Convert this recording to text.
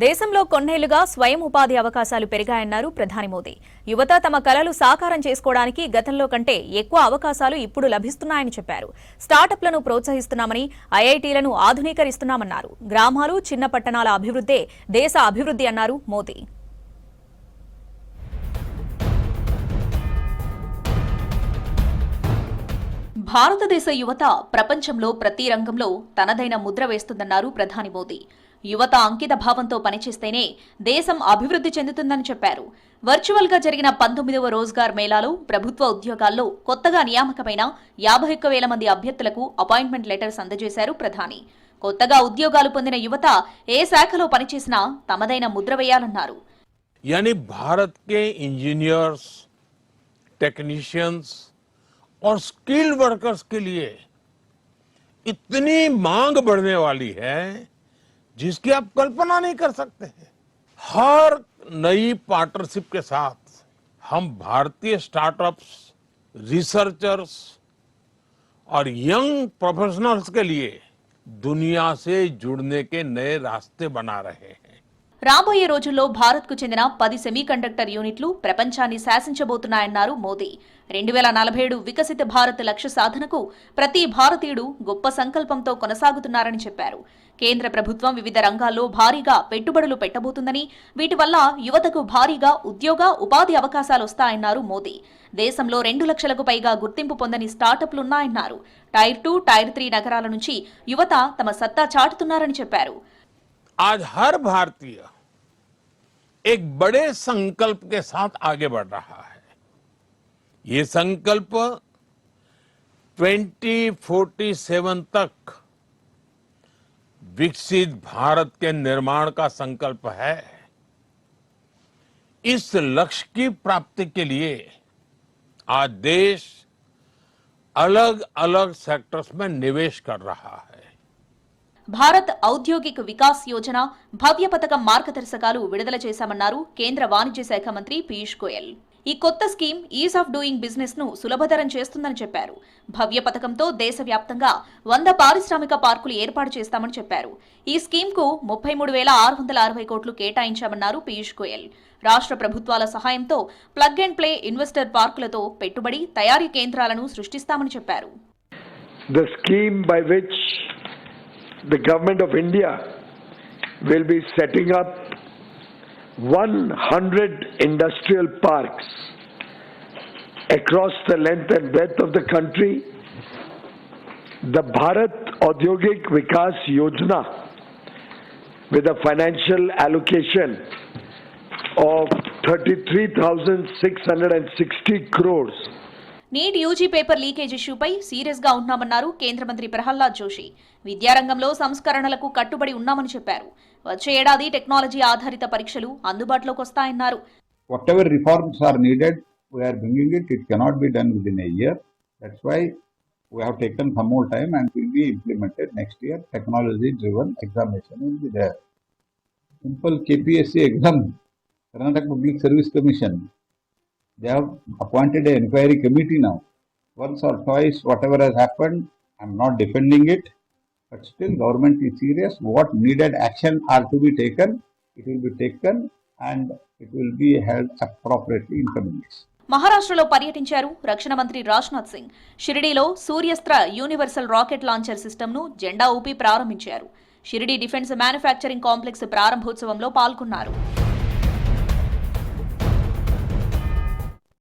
దేశంలో కొన్నేళ్లుగా స్వయం ఉపాధి అవకాశాలు పెరిగాయన్నారు ప్రధాని మోదీ. యువత తమ కలలు సాకారం చేసుకోవడానికి గతంలో కంటే ఎక్కువ అవకాశాలు ఇప్పుడు లభిస్తున్నాయని చెప్పారు. స్టార్టప్లను ప్రోత్సహిస్తున్నామని, ఐఐటీలను ఆధునీకరిస్తున్నామన్నారు. గ్రామాలు, చిన్న పట్టణాల అభివృద్ధే దేశ అభివృద్ధి అన్నారు మోదీ. భారతదేశ యువత ప్రపంచంలో ప్రతి రంగంలో తనదైన ముద్ర వేస్తుందన్నారు ప్రధాని మోదీ. యువత అంకిత భావంతో పనిచేస్తేనే దేశం అభివృద్ధి చెందుతుందని చెప్పారు. వర్చువల్ గా జరిగిన 19వ రోజ్గార్ మేళాలో ప్రభుత్వ ఉద్యోగాల్లో కొత్తగా నియామకమైన 51,000 మంది అభ్యర్థులకు అపాయింట్మెంట్ లెటర్స్ అందజేశారు ప్రధాని. కొత్తగా ఉద్యోగాలు పొందిన యువత ఏ శాఖలో పనిచేసినా తమదైన ముద్ర వేయాలన్నారు. यानी भारत के इंजीनियर्स, टेक्नीशियंस और स्किल्ड वर्कर्स के लिए इतनी मांग बढ़ने वाली है जिसकी आप कल्पना नहीं कर सकते हैं। हर नई पार्टनरशिप के साथ हम भारतीय स्टार्टअप्स, रिसर्चर्स और यंग प्रोफेशनल्स के लिए दुनिया से जुड़ने के नए रास्ते बना रहे हैं। రాబోయే రోజుల్లో భారత్కు చెందిన 10 సెమీకండక్టర్ యూనిట్లు ప్రపంచాన్ని శాసించబోతున్నాయన్నారు మోదీ. 2047 వికసిత భారత్ లక్ష్య సాధనకు ప్రతి భారతీయుడు గొప్ప సంకల్పంతో కొనసాగుతున్నారని చెప్పారు. కేంద్ర ప్రభుత్వం వివిధ రంగాల్లో భారీగా పెట్టుబడులు పెట్టబోతుందని, వీటి వల్ల యువతకు భారీగా ఉద్యోగ, ఉపాధి అవకాశాలు వస్తాయన్నారు మోదీ. దేశంలో 2 లక్షలకు పైగా గుర్తింపు పొందని స్టార్టప్లున్నాయన్నారు. టైర్ 2, టైర్ 3 నగరాల నుంచి యువత తమ సత్తా చాటుతున్నారని చెప్పారు. आज हर भारतीय एक बड़े संकल्प के साथ आगे बढ़ रहा है। ये संकल्प 2047 तक विकसित भारत के निर्माण का संकल्प है। इस लक्ष्य की प्राप्ति के लिए आज देश अलग अलग सेक्टर्स में निवेश कर रहा है। భారత్ ఔద్యోగిక వికాస్ యోజన, భవ్య పథకం మార్గదర్శకాలు విడుదల చేశామన్నారు కేంద్ర వాణిజ్య శాఖ మంత్రి పీయూష్ గోయల్. ఈ కొత్త scheme is of doing business ను సులభతరం చేస్తుందని చెప్పారు. భవ్య పథకంతో దేశవ్యాప్తంగా 100 పారిశ్రామిక పార్కులు ఏర్పాటు చేస్తామని చెప్పారు. ఈ స్కీమ్ కు 33,660 కోట్లు కేటాయించామన్నారు పీయూష్ గోయల్. రాష్ట్ర ప్రభుత్వాల సహాయంతో ప్లగ్ అండ్ ప్లే ఇన్వెస్టర్ పార్కులతో పెట్టుబడి, తయారీ కేంద్రాలను సృష్టిస్తామని చెప్పారు. The scheme by which the government of India will be setting up 100 industrial parks across the length and breadth of the country. The Bharat Audyogik Vikas Yojana, with a financial allocation of 33,660 crores. NEET UG paper leakage ఇష్యూపై serious గా ఉన్నామన్నారు కేంద్ర మంత్రి ప్రహ్లాద్ జోషి. విద్యారంగంలో సంస్కరణలకు కట్టుబడి ఉన్నామని చెప్పారు. వచ్చే ఏడాది టెక్నాలజీ ఆధారిత పరీక్షలు అందుబాటులోకి వస్తాయన్నారు. Whatever reforms are needed, we are bringing it. It cannot be done within a year. That's why we have taken some more time and will be implemented next year. Technology-driven examination will be there. Simple KPSC exam, Karnataka Public Service Commission. They have appointed an inquiry committee now. Once or twice, whatever has happened, I'm not defending it, but still government is serious. What needed action are to be taken, it will be taken and it will be held appropriately in coming days. మహారాష్ట్రలో పర్యటించారు రక్షణ మంత్రి రాజ్నాథ్ సింగ్. షిరిడీలో సూర్యస్త్ర universal rocket launcher సిస్టమ్ను జెండా ఊపి ప్రారంభించారు. Shirdi defence manufacturing complex ప్రారంభోత్సవంలో పాల్గొన్నారు.